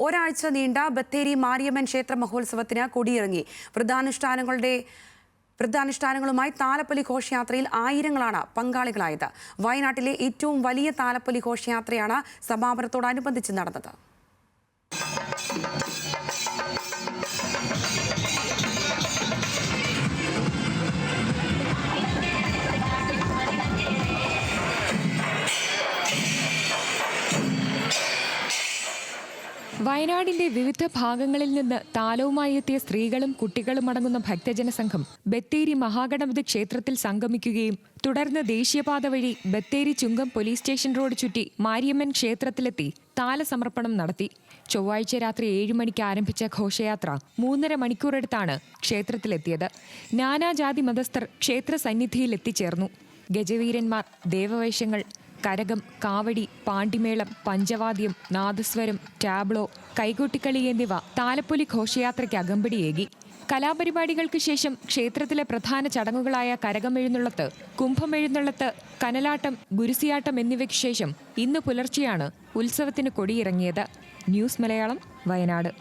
ഒരാഴ്ച നീണ്ട ബത്തേരി മാരിയമ്മൻ ക്ഷേത്ര മഹോത്സവത്തിന് കൊടിയിറങ്ങി. വൃദ്ധാനുഷ്ഠാനങ്ങളുമായി താലപ്പൊലി ഘോഷയാത്രയിൽ ആയിരങ്ങളാണ് പങ്കാളികളായത്. വയനാട്ടിലെ ഏറ്റവും വലിയ താലപ്പൊലി ഘോഷയാത്രയാണ് സമാപനത്തോടനുബന്ധിച്ച് നടന്നത്. വയനാടിന്റെ വിവിധ ഭാഗങ്ങളിൽ നിന്ന് താലവുമായി എത്തിയ സ്ത്രീകളും കുട്ടികളും അടങ്ങുന്ന ഭക്തജന സംഘം ബത്തേരി മഹാഗണപതി ക്ഷേത്രത്തിൽ സംഗമിക്കുകയും തുടർന്ന് ദേശീയപാത വഴി ബത്തേരി ചുങ്കം പോലീസ് സ്റ്റേഷൻ റോഡ് ചുറ്റി മാരിയമ്മൻ ക്ഷേത്രത്തിലെത്തി താലസമർപ്പണം നടത്തി. ചൊവ്വാഴ്ച രാത്രി 7 മണിക്ക് ആരംഭിച്ച ഘോഷയാത്ര 3.5 മണിക്കൂറെടുത്താണ് ക്ഷേത്രത്തിലെത്തിയത്. നാനാജാതി മതസ്ഥർ ക്ഷേത്ര സന്നിധിയിൽ എത്തിച്ചേർന്നു. ഗജവീരന്മാർ, ദേവവേഷങ്ങൾ, കരകം, കാവടി, പാണ്ടിമേളം, പഞ്ചവാദ്യം, നാദസ്വരം, ടാബ്ലോ, കൈകൊട്ടിക്കളി എന്നിവ താലപ്പൊലി ഘോഷയാത്രയ്ക്ക് അകമ്പടിയേകി. കലാപരിപാടികൾക്ക് ശേഷം ക്ഷേത്രത്തിലെ പ്രധാന ചടങ്ങുകളായ കരകമെഴുന്നള്ളത്ത്, കുംഭമെഴുന്നള്ളത്ത്, കനലാട്ടം, ഗുരുസിയാട്ടം എന്നിവയ്ക്ക് ശേഷം ഇന്ന് പുലർച്ചെയാണ് ഉത്സവത്തിന് കൊടിയിറങ്ങിയത്. ന്യൂസ് മലയാളം, വയനാട്.